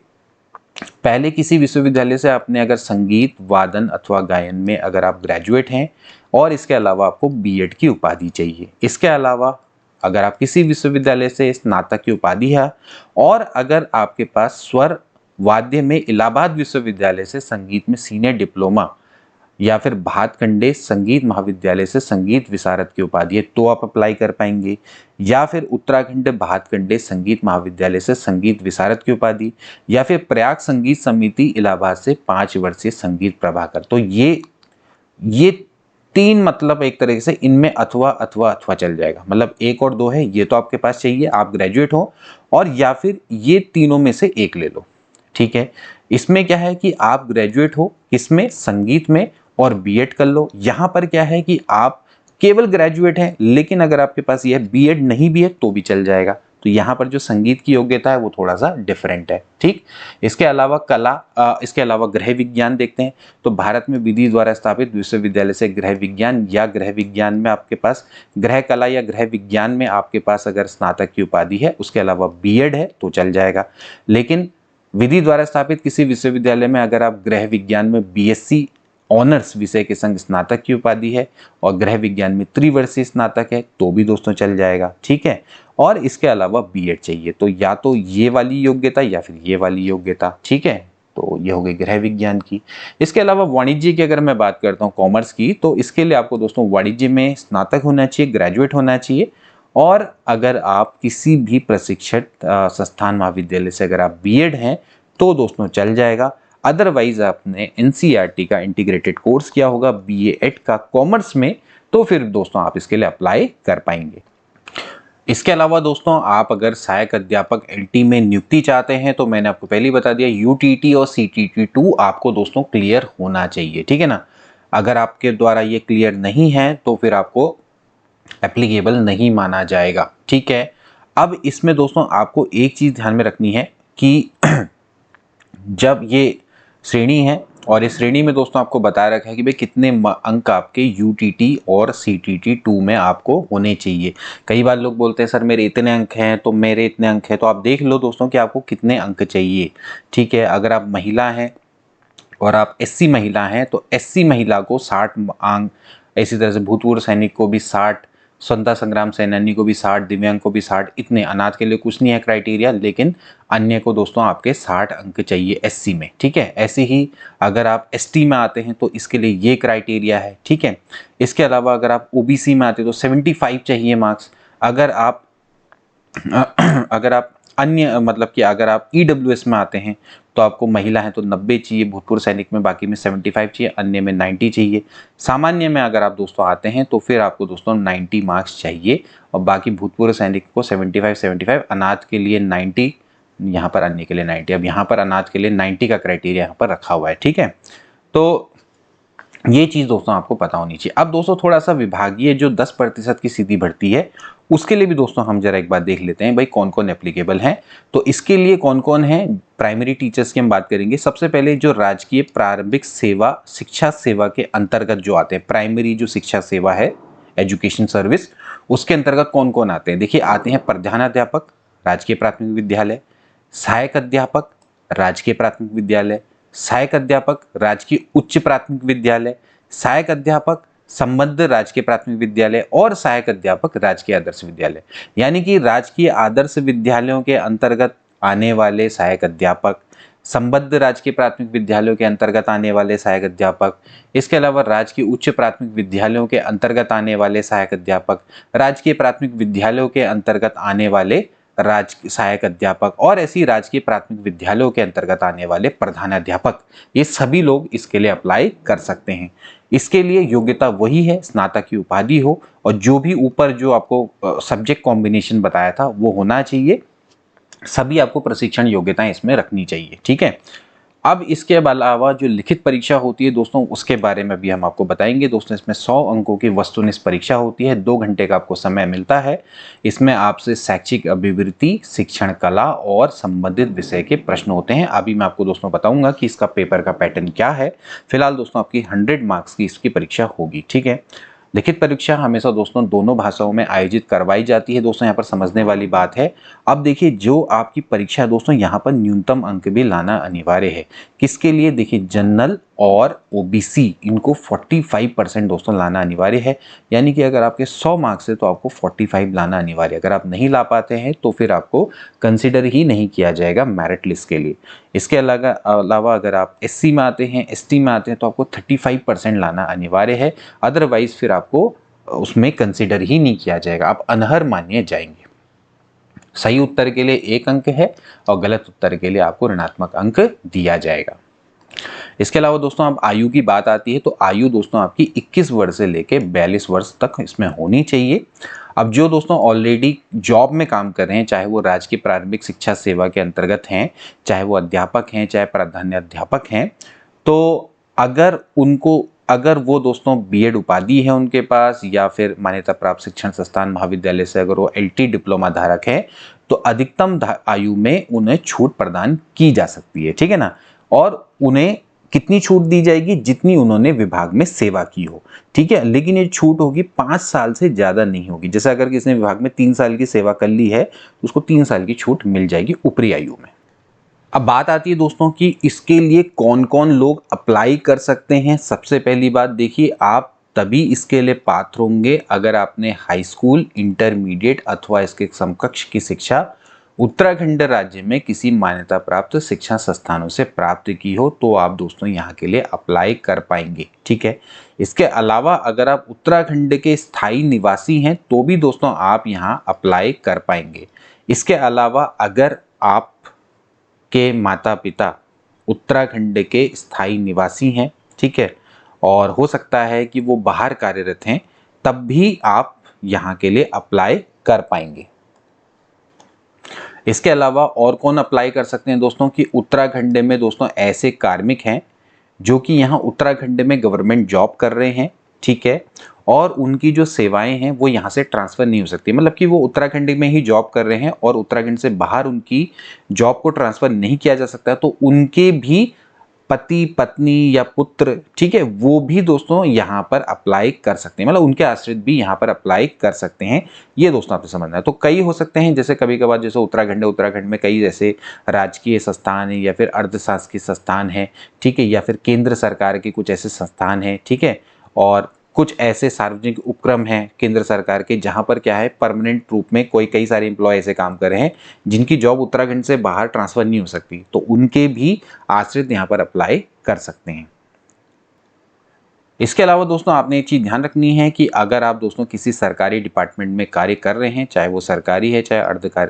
पहले किसी विश्वविद्यालय से आपने अगर संगीत वादन अथवा गायन में अगर आप ग्रेजुएट हैं और इसके अलावा आपको बीएड की उपाधि चाहिए। इसके अलावा अगर आप किसी विश्वविद्यालय से स्नातक की उपाधि है और अगर आपके पास स्वर वाद्य में इलाहाबाद विश्वविद्यालय से संगीत में सीनियर डिप्लोमा या फिर भातखंडे संगीत महाविद्यालय से संगीत विशारद की उपाधि है तो आप अप्लाई कर पाएंगे, या फिर उत्तराखंड भातखंडे संगीत महाविद्यालय से संगीत विशारद की उपाधि, या फिर प्रयाग संगीत समिति इलाहाबाद से 5 वर्षीय संगीत प्रभाकर। तो ये 3 मतलब एक तरीके से इनमें अथवा अथवा अथवा चल जाएगा, मतलब 1 और 2 है, ये तो आपके पास चाहिए, आप ग्रेजुएट हो, और या फिर ये तीनों में से एक ले लो। ठीक है, इसमें क्या है कि आप ग्रेजुएट हो किसमें, संगीत में, और बीएड कर लो। यहां पर क्या है कि आप केवल ग्रेजुएट हैं, लेकिन अगर आपके पास यह बीएड नहीं भी है तो भी चल जाएगा। तो यहाँ पर जो संगीत की योग्यता है वो थोड़ा सा डिफरेंट है। ठीक, इसके अलावा इसके अलावा गृह विज्ञान देखते हैं। तो भारत में विधि द्वारा स्थापित विश्वविद्यालय से गृह विज्ञान या गृह विज्ञान में आपके पास गृह कला या गृह विज्ञान में आपके पास अगर स्नातक की उपाधि है, उसके अलावा बीएड है तो चल जाएगा। लेकिन विधि द्वारा स्थापित किसी विश्वविद्यालय में अगर आप गृह विज्ञान में बीएससी ऑनर्स विषय के संग स्नातक की उपाधि है और गृह विज्ञान में त्रिवर्षीय स्नातक है तो भी दोस्तों चल जाएगा। ठीक है, और इसके अलावा बीएड चाहिए तो या तो ये वाली योग्यता या फिर ये वाली योग्यता। ठीक है, तो ये हो गई गृह विज्ञान की। इसके अलावा वाणिज्य की अगर मैं बात करता हूँ, कॉमर्स की, तो इसके लिए आपको दोस्तों वाणिज्य में स्नातक होना चाहिए, ग्रेजुएट होना चाहिए, और अगर आप किसी भी प्रशिक्षित संस्थान महाविद्यालय से अगर आप बीएड हैं तो दोस्तों चल जाएगा। अदरवाइज आपने एनसीईआरटी का इंटीग्रेटेड कोर्स किया होगा बीएड का कॉमर्स में, तो फिर दोस्तों आप इसके लिए अप्लाई कर पाएंगे। इसके अलावा दोस्तों आप अगर सहायक अध्यापक एलटी में नियुक्ति चाहते हैं तो मैंने आपको पहले ही बता दिया, यूटीटी और सीटीटी 2 आपको दोस्तों क्लियर होना चाहिए। ठीक है ना, अगर आपके द्वारा ये क्लियर नहीं है तो फिर आपको एप्लीकेबल नहीं माना जाएगा। ठीक है, अब इसमें दोस्तों आपको एक चीज ध्यान में रखनी है कि जब ये श्रेणी है और इस श्रेणी में दोस्तों आपको बता रखा है कि भाई कितने अंक आपके यूटीटी और सीटीटी 2 में आपको होने चाहिए। कई बार लोग बोलते हैं सर मेरे इतने अंक हैं तो मेरे इतने अंक हैं, तो आप देख लो दोस्तों कि आपको कितने अंक चाहिए। ठीक है, अगर आप महिला हैं और आप एससी महिला हैं तो एससी महिला को 60 अंक, इसी तरह से भूतपूर्व सैनिक को भी 60, स्वतंत्रता संग्राम सेनानी को भी 60, दिव्यांग को भी 60, इतने। अनाथ के लिए कुछ नहीं है क्राइटेरिया, लेकिन अन्य को दोस्तों आपके 60 अंक चाहिए एससी में। ठीक है, ऐसे ही अगर आप एसटी में आते हैं तो इसके लिए ये क्राइटेरिया है। ठीक है, इसके अलावा अगर आप ओबीसी में आते हैं तो 75 चाहिए मार्क्स। अगर आप अन्य मतलब कि अगर आप ईडब्ल्यूएस में आते हैं तो आपको महिला है तो 90 चाहिए, भूतपूर्व सैनिक में बाकी में 75 चाहिए, अन्य में 90 चाहिए। सामान्य में अगर आप दोस्तों आते हैं तो फिर आपको दोस्तों 90 मार्क्स चाहिए और बाकी भूतपूर्व सैनिक को 75, अनाथ के लिए 90, यहाँ पर अन्य के लिए 90। अब यहाँ पर अनाथ के लिए 90 का क्राइटेरिया यहाँ पर रखा हुआ है। ठीक है, तो ये चीज़ दोस्तों आपको पता होनी चाहिए। अब दोस्तों थोड़ा सा विभागीय जो 10% की सीधी भर्ती है उसके लिए भी दोस्तों हम जरा एक बार देख लेते हैं भाई कौन कौन एप्लीकेबल हैं। तो इसके लिए कौन कौन है, प्राइमरी टीचर्स की हम बात करेंगे। सबसे पहले जो राजकीय प्रारंभिक सेवा शिक्षा सेवा के अंतर्गत जो आते हैं, प्राइमरी जो शिक्षा सेवा है एजुकेशन सर्विस, उसके अंतर्गत कौन कौन आते हैं। देखिए आते हैं प्रधानाध्यापक राजकीय प्राथमिक विद्यालय, सहायक अध्यापक राजकीय प्राथमिक विद्यालय, सहायक अध्यापक राजकीय उच्च प्राथमिक विद्यालय, सहायक अध्यापक संबद्ध राजकीय प्राथमिक विद्यालय और सहायक अध्यापक राजकीय आदर्श विद्यालय। यानी कि राजकीय आदर्श विद्यालयों के अंतर्गत आने वाले सहायक अध्यापक, संबद्ध राजकीय प्राथमिक विद्यालयों के अंतर्गत आने वाले सहायक अध्यापक, इसके अलावा राजकीय उच्च प्राथमिक विद्यालयों के अंतर्गत आने वाले सहायक अध्यापक, राजकीय प्राथमिक विद्यालयों के अंतर्गत आने वाले सहायक अध्यापक और ऐसी राजकीय प्राथमिक विद्यालयों के अंतर्गत आने वाले प्रधानाध्यापक, ये सभी लोग इसके लिए अप्लाई कर सकते हैं। इसके लिए योग्यता वही है, स्नातक की उपाधि हो और जो भी ऊपर जो आपको सब्जेक्ट कॉम्बिनेशन बताया था वो होना चाहिए। सभी आपको प्रशिक्षण योग्यताएं इसमें रखनी चाहिए। ठीक है, अब इसके अलावा जो लिखित परीक्षा होती है दोस्तों उसके बारे में भी हम आपको बताएंगे। दोस्तों इसमें 100 अंकों की वस्तुनिष्ठ परीक्षा होती है, 2 घंटे का आपको समय मिलता है। इसमें आपसे शैक्षिक अभिवृत्ति, शिक्षण कला और संबंधित विषय के प्रश्न होते हैं। अभी मैं आपको दोस्तों बताऊंगा कि इसका पेपर का पैटर्न क्या है। फिलहाल दोस्तों आपकी 100 मार्क्स की इसकी परीक्षा होगी। ठीक है, लिखित परीक्षा हमेशा दोस्तों दोनों भाषाओं में आयोजित करवाई जाती है। दोस्तों यहाँ पर समझने वाली बात है, अब देखिए जो आपकी परीक्षा है दोस्तों यहाँ पर न्यूनतम अंक भी लाना अनिवार्य है। किसके लिए, देखिए जनरल और ओबीसी इनको 45% दोस्तों लाना अनिवार्य है। यानी कि अगर आपके 100 मार्क्स है तो आपको 45 लाना अनिवार्य है। अगर आप नहीं ला पाते हैं तो फिर आपको कंसिडर ही नहीं किया जाएगा मेरिट लिस्ट के लिए। इसके अलावा अगर आप एससी में आते हैं, एसटी में आते हैं तो आपको 35% लाना अनिवार्य है। अदरवाइज फिर आपको उसमें कंसिडर ही नहीं किया जाएगा, आप अनहर माने जाएंगे। सही उत्तर के लिए 1 अंक है और गलत उत्तर के लिए आपको ऋणात्मक अंक दिया जाएगा। इसके अलावा दोस्तों अब आयु की बात आती है तो आयु दोस्तों आपकी 21 वर्ष से लेकर 42 वर्ष तक इसमें होनी चाहिए। अब जो दोस्तों ऑलरेडी जॉब में काम कर रहे हैं, चाहे वो राजकीय प्रारंभिक शिक्षा सेवा के अंतर्गत हैं, चाहे वो अध्यापक हैं, चाहे प्राध्यापक हैं, तो अगर वो दोस्तों बीएड उपाधि है उनके पास या फिर मान्यता प्राप्त शिक्षण संस्थान महाविद्यालय से अगर वो एलटी डिप्लोमा धारक है तो अधिकतम आयु में उन्हें छूट प्रदान की जा सकती है, ठीक है ना। और उन्हें कितनी छूट दी जाएगी? जितनी उन्होंने विभाग में सेवा की हो, ठीक है। लेकिन ये छूट होगी 5 साल से ज्यादा नहीं होगी। जैसे अगर किसी ने विभाग में 3 साल की सेवा कर ली है तो उसको 3 साल की छूट मिल जाएगी ऊपरी आयु में। अब बात आती है दोस्तों कि इसके लिए कौन कौन लोग अप्लाई कर सकते हैं। सबसे पहली बात देखिए, आप तभी इसके लिए पात्र होंगे अगर आपने हाई स्कूल, इंटरमीडिएट अथवा इसके समकक्ष की शिक्षा उत्तराखंड राज्य में किसी मान्यता प्राप्त शिक्षा संस्थानों से प्राप्त की हो, तो आप दोस्तों यहाँ के लिए अप्लाई कर पाएंगे, ठीक है। इसके अलावा अगर आप उत्तराखंड के स्थायी निवासी हैं तो भी दोस्तों आप यहाँ अप्लाई कर पाएंगे। इसके अलावा अगर आप के माता पिता उत्तराखंड के स्थायी निवासी हैं, ठीक है, और हो सकता है कि वो बाहर कार्यरत हैं, तब भी आप यहाँ के लिए अप्लाई कर पाएंगे। इसके अलावा और कौन अप्लाई कर सकते हैं दोस्तों कि उत्तराखंड में दोस्तों ऐसे कार्मिक हैं जो कि यहाँ उत्तराखंड में गवर्नमेंट जॉब कर रहे हैं, ठीक है, और उनकी जो सेवाएं हैं वो यहाँ से ट्रांसफर नहीं हो सकती। मतलब कि वो उत्तराखंड में ही जॉब कर रहे हैं और उत्तराखंड से बाहर उनकी जॉब को ट्रांसफर नहीं किया जा सकता, तो उनके भी पति पत्नी या पुत्र, ठीक है, वो भी दोस्तों यहाँ पर अप्लाई कर सकते हैं। मतलब उनके आश्रित भी यहाँ पर अप्लाई कर सकते हैं। ये दोस्तों आपको समझना है। तो कई हो सकते हैं, जैसे कभी कभार जैसे उत्तराखंड में कई जैसे राजकीय संस्थान है या फिर अर्धशासकीय संस्थान है, ठीक है, या फिर केंद्र सरकार के कुछ ऐसे संस्थान हैं, ठीक है, और कुछ ऐसे सार्वजनिक उपक्रम हैं केंद्र सरकार के जहां पर क्या है परमानेंट रूप में कई सारे एम्प्लॉय ऐसे काम कर रहे हैं जिनकी जॉब उत्तराखंड से बाहर ट्रांसफर नहीं हो सकती, तो उनके भी आश्रित यहां पर अप्लाई कर सकते हैं। इसके अलावा दोस्तों आपने एक चीज ध्यान रखनी है कि अगर आप दोस्तों किसी सरकारी डिपार्टमेंट में कार्य कर रहे हैं, चाहे वो सरकारी है चाहे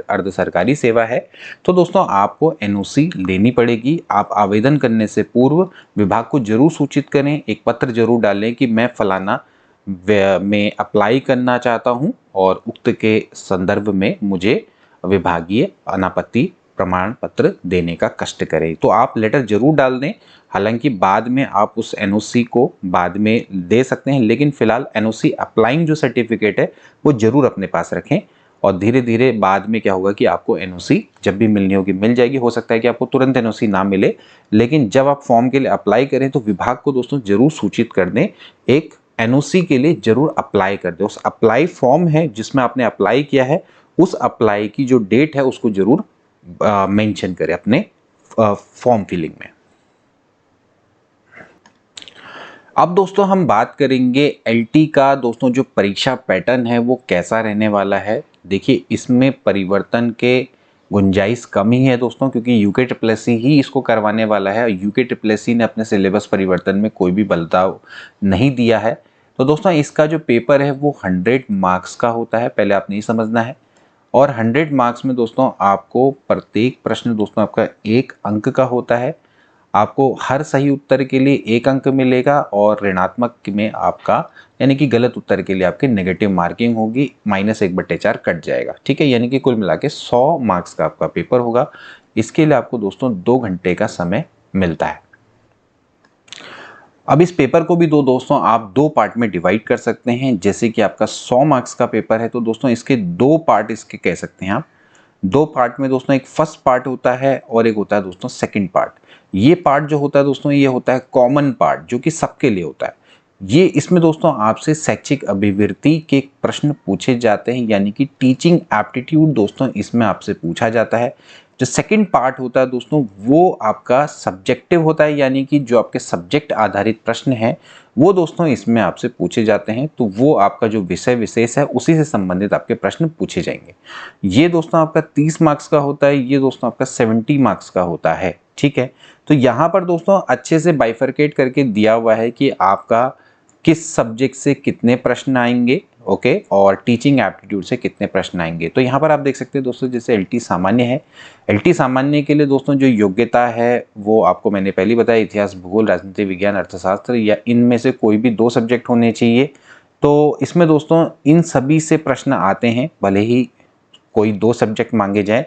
अर्ध सरकारी सेवा है, तो दोस्तों आपको एनओसी लेनी पड़ेगी। आप आवेदन करने से पूर्व विभाग को जरूर सूचित करें, एक पत्र जरूर डालें कि मैं फलाना में अप्लाई करना चाहता हूं और उक्त के संदर्भ में मुझे विभागीय अनापत्ति प्रमाण पत्र देने का कष्ट करें। तो आप लेटर जरूर डाल दें। हालांकि बाद में आप उस एनओसी को बाद में दे सकते हैं, लेकिन फिलहाल एनओसी अप्लाइंग जो सर्टिफिकेट है वो जरूर अपने पास रखें और धीरे धीरे बाद में क्या होगा कि आपको एनओसी जब भी मिलनी होगी मिल जाएगी। हो सकता है कि आपको तुरंत एनओसी ना मिले, लेकिन जब आप फॉर्म के लिए अप्लाई करें तो विभाग को दोस्तों जरूर सूचित कर दें, एक एनओसी के लिए जरूर अप्लाई कर दें। उस अप्लाई फॉर्म है जिसमें आपने अप्लाई किया है, उस अप्लाई की जो डेट है उसको जरूर मेंशन करें अपने फॉर्म फिलिंग में। अब दोस्तों हम बात करेंगे एलटी का। दोस्तों जो परीक्षा पैटर्न है वो कैसा रहने वाला है। देखिए इसमें परिवर्तन के गुंजाइश कम ही है दोस्तों, क्योंकि यूके ट्रिपल ही इसको करवाने वाला है और यूके ट्रिपल ने अपने सिलेबस परिवर्तन में कोई भी बदलाव नहीं दिया है। तो दोस्तों इसका जो पेपर है वो 100 मार्क्स का होता है, पहले आपने ये समझना है। और 100 मार्क्स में दोस्तों आपको प्रत्येक प्रश्न दोस्तों आपका 1 अंक का होता है। आपको हर सही उत्तर के लिए 1 अंक मिलेगा और ऋणात्मक में आपका यानी कि गलत उत्तर के लिए आपकी नेगेटिव मार्किंग होगी, -1/4 कट जाएगा, ठीक है। यानी कि कुल मिला के 100 मार्क्स का आपका पेपर होगा। इसके लिए आपको दोस्तों 2 घंटे का समय मिलता है। अब इस पेपर को भी दोस्तों आप 2 पार्ट में डिवाइड कर सकते हैं। जैसे कि आपका 100 मार्क्स का पेपर है तो दोस्तों इसके 2 पार्ट इसके कह सकते हैं आप। 2 पार्ट में दोस्तों एक फर्स्ट पार्ट होता है और एक होता है दोस्तों सेकंड पार्ट। ये पार्ट जो होता है दोस्तों ये होता है कॉमन पार्ट, जो कि सबके लिए होता है। ये इसमें दोस्तों आपसे शैक्षिक अभिवृत्ति के प्रश्न पूछे जाते हैं, यानी कि टीचिंग एप्टीट्यूड दोस्तों इसमें आपसे पूछा जाता है। जो सेकंड पार्ट होता है दोस्तों वो आपका सब्जेक्टिव होता है, यानी कि जो आपके सब्जेक्ट आधारित प्रश्न हैं वो दोस्तों इसमें आपसे पूछे जाते हैं। तो वो आपका जो विषय विशेष है उसी से संबंधित आपके प्रश्न पूछे जाएंगे। ये दोस्तों आपका 30 मार्क्स का होता है, ये दोस्तों आपका 70 मार्क्स का होता है। ठीक है, तो यहाँ पर दोस्तों अच्छे से बाइफरकेट करके दिया हुआ है कि आपका किस सब्जेक्ट से कितने प्रश्न आएंगे, ओके, और टीचिंग एप्टीट्यूड से कितने प्रश्न आएंगे। तो यहाँ पर आप देख सकते हैं दोस्तों, जैसे एलटी सामान्य है, एलटी सामान्य के लिए दोस्तों जो योग्यता है वो आपको मैंने पहले बताया, इतिहास, भूगोल, राजनीति विज्ञान, अर्थशास्त्र या इनमें से कोई भी 2 सब्जेक्ट होने चाहिए। तो इसमें दोस्तों इन सभी से प्रश्न आते हैं, भले ही कोई 2 सब्जेक्ट मांगे जाए।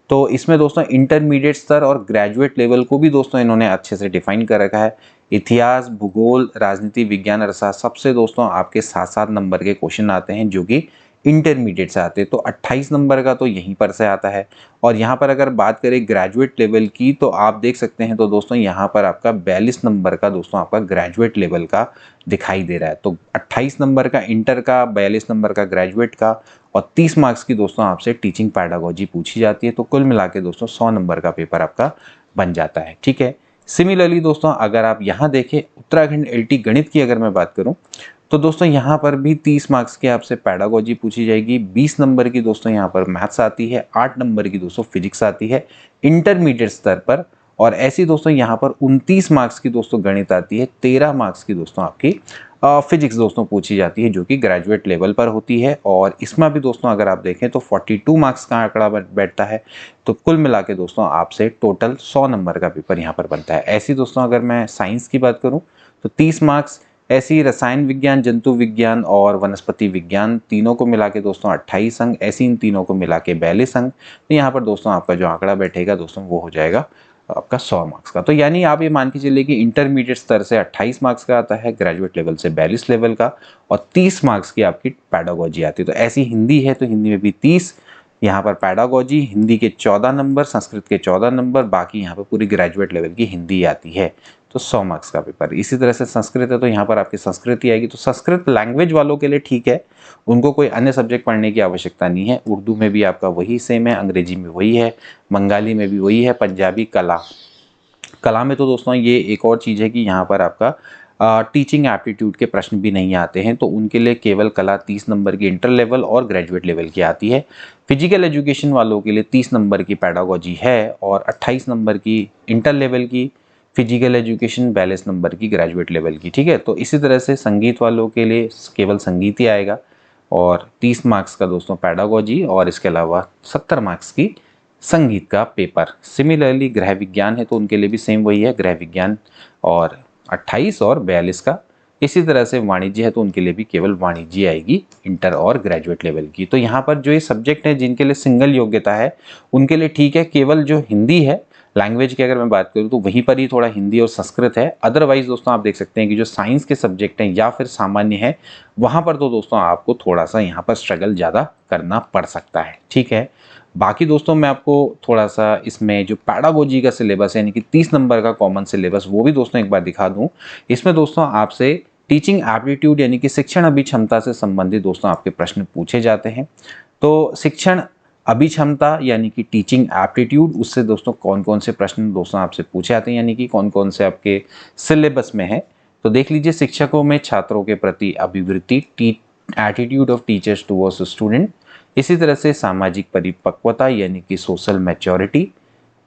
तो इसमें दोस्तों इंटरमीडिएट स्तर और ग्रेजुएट लेवल को भी दोस्तों इन्होंने अच्छे से डिफाइन कर रखा है। इतिहास, भूगोल, राजनीति विज्ञान, अर्थशास्त्र सबसे दोस्तों आपके 7-7 नंबर के क्वेश्चन आते हैं जो कि इंटरमीडिएट से आते हैं। तो 28 नंबर का तो यहीं पर से आता है। और यहाँ पर अगर बात करें ग्रेजुएट लेवल की तो आप देख सकते हैं, तो दोस्तों यहाँ पर आपका 42 नंबर का दोस्तों आपका ग्रेजुएट लेवल का दिखाई दे रहा है। तो 28 नंबर का इंटर का, 42 नंबर का ग्रेजुएट का और 30 मार्क्स की दोस्तों आपसे टीचिंग पैडागोजी पूछी जाती है। तो कुल मिला के दोस्तों 100 नंबर का पेपर आपका बन जाता है। ठीक है, सिमिलरली दोस्तों अगर आप यहाँ देखें उत्तराखंड एलटी गणित की अगर मैं बात करूँ तो दोस्तों यहाँ पर भी 30 मार्क्स की आपसे पैडागोजी पूछी जाएगी, 20 नंबर की दोस्तों यहाँ पर मैथ्स आती है, 8 नंबर की दोस्तों फिजिक्स आती है इंटरमीडिएट स्तर पर। और ऐसी दोस्तों यहाँ पर 29 मार्क्स की दोस्तों गणित आती है, 13 मार्क्स की दोस्तों आपकी फिजिक्स दोस्तों पूछी जाती है जो कि ग्रेजुएट लेवल पर होती है। और इसमें भी दोस्तों अगर आप देखें तो 42 मार्क्स का आंकड़ा बैठता है। तो कुल मिला के दोस्तों आपसे टोटल 100 नंबर का पेपर यहाँ पर बनता है। ऐसी दोस्तों अगर मैं साइंस की बात करूँ तो 30 मार्क्स, ऐसी रसायन विज्ञान, जंतु विज्ञान और वनस्पति विज्ञान तीनों को मिला के दोस्तों 28 अंक, ऐसी इन तीनों को मिला के 42 अंक। तो यहाँ पर दोस्तों आपका जो आंकड़ा बैठेगा दोस्तों वो हो जाएगा आपका 100 मार्क्स का। तो यानी आप ये मान के चलिए कि इंटरमीडिएट स्तर से 28 मार्क्स का आता है, ग्रेजुएट लेवल से 42 लेवल का और 30 मार्क्स की आपकी पैडागोजी आती है। तो ऐसी हिंदी है तो हिंदी में भी 30, यहाँ पर पैडागोजी हिंदी के 14 नंबर, संस्कृत के 14 नंबर, बाकी यहाँ पर पूरी ग्रेजुएट लेवल की हिंदी आती है। तो 100 मार्क्स का पेपर। इसी तरह से संस्कृत है तो यहाँ पर आपकी संस्कृत ही आएगी। तो संस्कृत लैंग्वेज वालों के लिए ठीक है, उनको कोई अन्य सब्जेक्ट पढ़ने की आवश्यकता नहीं है। उर्दू में भी आपका वही सेम है, अंग्रेजी में वही है, बंगाली में भी वही है, पंजाबी, कला में तो दोस्तों ये एक और चीज़ है कि यहाँ पर आपका टीचिंग एप्टीट्यूड के प्रश्न भी नहीं आते हैं। तो उनके लिए केवल कला 30 नंबर की इंटर लेवल और ग्रेजुएट लेवल की आती है। फिजिकल एजुकेशन वालों के लिए 30 नंबर की पैडागोजी है और 28 नंबर की इंटर लेवल की फिजिकल एजुकेशन, 42 नंबर की ग्रेजुएट लेवल की। ठीक है, तो इसी तरह से संगीत वालों के लिए केवल संगीत ही आएगा और 30 मार्क्स का दोस्तों पैडागोजी और इसके अलावा 70 मार्क्स की संगीत का पेपर। सिमिलरली गृह विज्ञान है तो उनके लिए भी सेम वही है, गृह विज्ञान और 28 और 42 का। इसी तरह से वाणिज्य है तो उनके लिए भी केवल वाणिज्य आएगी इंटर और ग्रेजुएट लेवल की। तो यहाँ पर जो ये सब्जेक्ट है जिनके लिए सिंगल योग्यता है उनके लिए ठीक है, केवल जो हिंदी है लैंग्वेज की अगर मैं बात करूँ तो वहीं पर ही थोड़ा हिंदी और संस्कृत है। अदरवाइज दोस्तों आप देख सकते हैं कि जो साइंस के सब्जेक्ट हैं या फिर सामान्य है वहाँ पर तो दोस्तों आपको थोड़ा सा यहाँ पर स्ट्रगल ज़्यादा करना पड़ सकता है। ठीक है, बाकी दोस्तों मैं आपको थोड़ा सा इसमें जो पैडागोजी का सिलेबस है यानी कि 30 नंबर का कॉमन सिलेबस वो भी दोस्तों एक बार दिखा दूं। इसमें दोस्तों आपसे टीचिंग एप्टीट्यूड यानी कि शिक्षण अभिक्षमता से संबंधित दोस्तों आपके प्रश्न पूछे जाते हैं। तो शिक्षण अभिक्षमता यानी कि टीचिंग एप्टीट्यूड, उससे दोस्तों कौन कौन से प्रश्न दोस्तों आपसे पूछे जाते हैं यानी कि कौन कौन से आपके सिलेबस में है। तो देख लीजिए, शिक्षकों में छात्रों के प्रति अभिवृत्ति, attitude of teachers towards student. इसी तरह से सामाजिक परिपक्वता यानी कि सोशल मैच्योरिटी,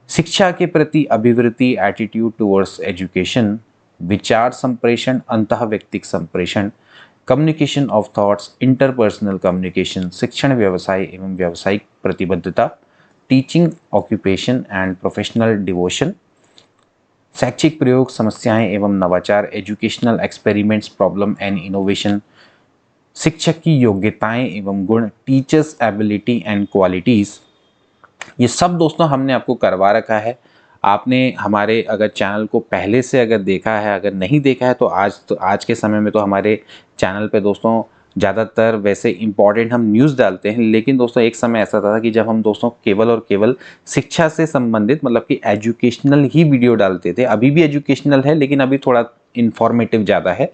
शिक्षा के प्रति अभिवृत्ति, एटीट्यूड टुवर्ड्स एजुकेशन, विचार संप्रेषण, अंतःव्यक्तिक संप्रेषण, communication of thoughts, interpersonal communication, शिक्षण व्यवसाय एवं व्यावसायिक प्रतिबद्धता, teaching occupation and professional devotion, शैक्षिक प्रयोग, समस्याएं एवं नवाचार, educational experiments, problem and innovation, शिक्षक की योग्यताएं एवं गुण, टीचर्स एबिलिटी एंड क्वालिटीज़। ये सब दोस्तों हमने आपको करवा रखा है। आपने हमारे अगर चैनल को पहले से अगर देखा है, अगर नहीं देखा है तो आज के समय में तो हमारे चैनल पे दोस्तों ज़्यादातर वैसे इंपॉर्टेंट हम न्यूज़ डालते हैं, लेकिन दोस्तों एक समय ऐसा था कि जब हम दोस्तों केवल और केवल शिक्षा से संबंधित मतलब कि एजुकेशनल ही वीडियो डालते थे। अभी भी एजुकेशनल है लेकिन अभी थोड़ा इन्फॉर्मेटिव ज़्यादा है।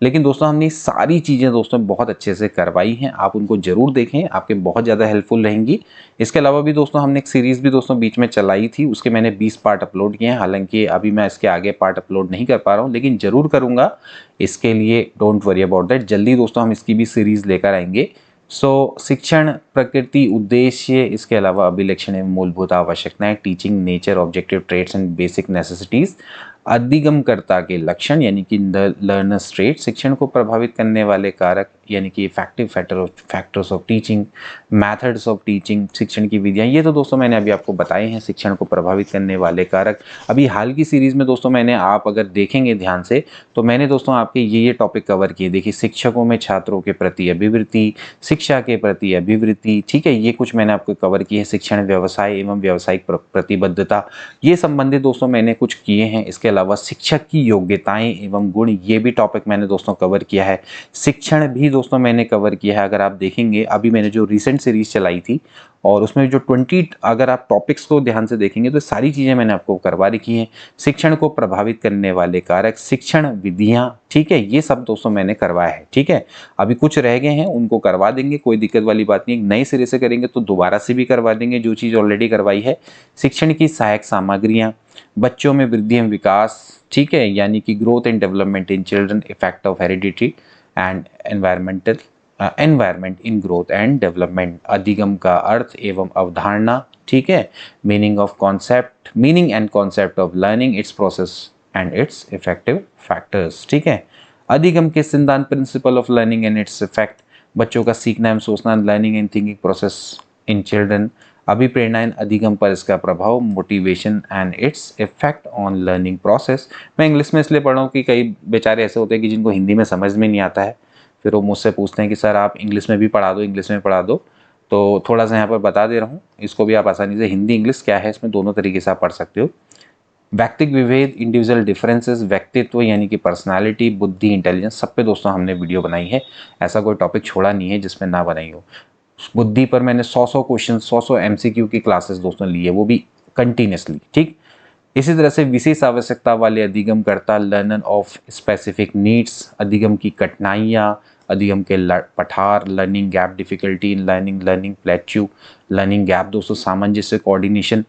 लेकिन दोस्तों हमने सारी चीज़ें दोस्तों बहुत अच्छे से करवाई हैं, आप उनको जरूर देखें, आपके बहुत ज़्यादा हेल्पफुल रहेंगी। इसके अलावा भी दोस्तों हमने एक सीरीज़ भी दोस्तों बीच में चलाई थी, उसके मैंने 20 पार्ट अपलोड किए हैं। हालांकि अभी मैं इसके आगे पार्ट अपलोड नहीं कर पा रहा हूँ, लेकिन जरूर करूँगा। इसके लिए डोंट वरी अबाउट दैट, जल्दी दोस्तों हम इसकी भी सीरीज़ लेकर आएंगे। शिक्षण, प्रकृति, उद्देश्य, इसके अलावा अभिलक्षण एवं मूलभूत आवश्यकताएं, teaching nature, objective traits and basic necessities, अधिगमकर्ता के लक्षण यानी कि लर्नर्स ट्रेट, शिक्षण को प्रभावित करने वाले कारक यानी कि effective factors of teaching, methods of teaching, शिक्षण की विधियां। ये तो दोस्तों मैंने अभी आपको बताए हैं शिक्षण को प्रभावित करने वाले कारक। अभी हाल की सीरीज में दोस्तों मैंने, आप अगर देखेंगे ध्यान से, तो मैंने दोस्तों आपके ये टॉपिक कवर किए। देखिए, शिक्षकों में छात्रों के प्रति अभिवृत्ति, शिक्षा के प्रति अभिवृत्ति, ठीक है, ये कुछ मैंने आपको कवर किए हैं। शिक्षण व्यवसाय एवं व्यावसायिक प्रतिबद्धता, ये संबंधित दोस्तों मैंने कुछ किए हैं। इसके अलावा शिक्षक की योग्यताएं एवं गुण, ये भी टॉपिक मैंने दोस्तों कवर किया है। शिक्षण भी दोस्तों मैंने कवर किया है। अगर आप देखेंगे, अभी मैंने जो रिसेंट सीरीज चलाई थी और उसमें जो 20, अगर आप टॉपिक्स को ध्यान से देखेंगे तो सारी चीजें मैंने आपको करवा रखी हैं। शिक्षण को प्रभावित करने वाले कारक, शिक्षण विधियां, ठीक है, ये सब दोस्तों मैंने करवाया है। ठीक है, अभी कुछ रह गए हैं, उनको करवा देंगे, कोई दिक्कत वाली बात नहीं। नए सिरे से करेंगे तो दोबारा से भी करवा देंगे जो चीज ऑलरेडी करवाई है। शिक्षण की सहायक सामग्रियां, बच्चों में वृद्धि एवं विकास, ठीक है, यानी कि growth and development in children, effect of heredity and environment in growth and development, अधिगम का अर्थ एवं अवधारणा, ठीक है, meaning and concept of learning, its process and its effective factors, ठीक है, अधिगम के सिद्धांत, principle of learning and its effect, बच्चों का सीखना एवं सोचना, learning and thinking process in children, अभिप्रेरणा एंड अधिगम पर इसका प्रभाव, motivation and its effect on learning process. मैं इंग्लिश में इसलिए पढ़ रहा हूँ कि कई बेचारे ऐसे होते हैं कि जिनको हिंदी में समझ में नहीं आता है, फिर वो मुझसे पूछते हैं कि सर आप इंग्लिश में भी पढ़ा दो, इंग्लिश में पढ़ा दो। तो थोड़ा सा यहाँ पर बता दे रहा हूँ, इसको भी आप आसानी से, हिंदी इंग्लिश क्या है, इसमें दोनों तरीके से आप पढ़ सकते हो। व्यक्तिगत विभेद, इंडिविजुअल डिफरेंसेस, व्यक्तित्व यानी कि पर्सनालिटी, बुद्धि, इंटेलिजेंस, सब पे दोस्तों हमने वीडियो बनाई है। ऐसा कोई टॉपिक छोड़ा नहीं है जिसमें ना बनाई हो। बुद्धि पर मैंने 100 क्वेश्चन, 100 MCQ की क्लासेस दोस्तों ली है, वो भी कंटिन्यूसली, ठीक। इसी तरह से विशेष आवश्यकता वाले अधिगम करता, लर्नर ऑफ स्पेसिफिक नीड्स, अधिगम की कठिनाइयाँ, अधिगम के पठार, learning gap, difficulty in learning, learning plateau, learning gap दोस्तों, सामंजस्य, कोऑर्डिनेशन।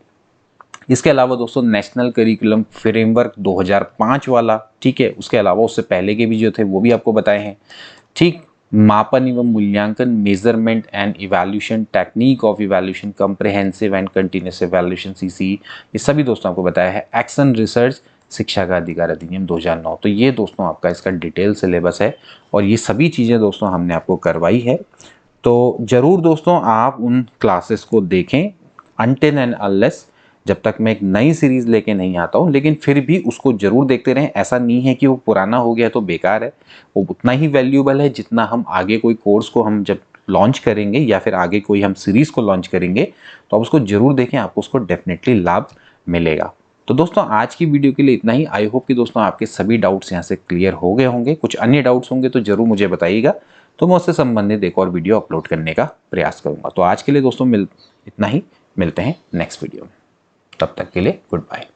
इसके अलावा दोस्तों नेशनल करिकुलम फ्रेमवर्क 2005 वाला, ठीक है, उसके अलावा उससे पहले के भी जो थे वो भी आपको बताए हैं, ठीक। मापन एवं मूल्यांकन, measurement and evaluation, technique of evaluation, comprehensive and continuous evaluation CCE, ये सभी दोस्तों आपको बताया है। एक्शन रिसर्च, शिक्षा का अधिकार अधिनियम 2009। तो ये दोस्तों आपका इसका डिटेल सिलेबस है और ये सभी चीज़ें दोस्तों हमने आपको करवाई है। तो जरूर दोस्तों आप उन क्लासेस को देखें, अनटिल एंड अनलेस, जब तक मैं एक नई सीरीज लेके नहीं आता हूँ, लेकिन फिर भी उसको जरूर देखते रहें। ऐसा नहीं है कि वो पुराना हो गया तो बेकार है, वो उतना ही वैल्यूएबल है जितना हम आगे कोई कोर्स को हम जब लॉन्च करेंगे या फिर आगे कोई हम सीरीज को लॉन्च करेंगे तो आप उसको जरूर देखें, आपको उसको डेफिनेटली लाभ मिलेगा। तो दोस्तों आज की वीडियो के लिए इतना ही। आई होप कि दोस्तों आपके सभी डाउट्स यहाँ से क्लियर हो गए होंगे। कुछ अन्य डाउट्स होंगे तो जरूर मुझे बताइएगा, तो मैं उससे संबंधित एक और वीडियो अपलोड करने का प्रयास करूंगा। तो आज के लिए दोस्तों इतना ही, मिलते हैं नेक्स्ट वीडियो में, तब तक के लिए गुड बाय।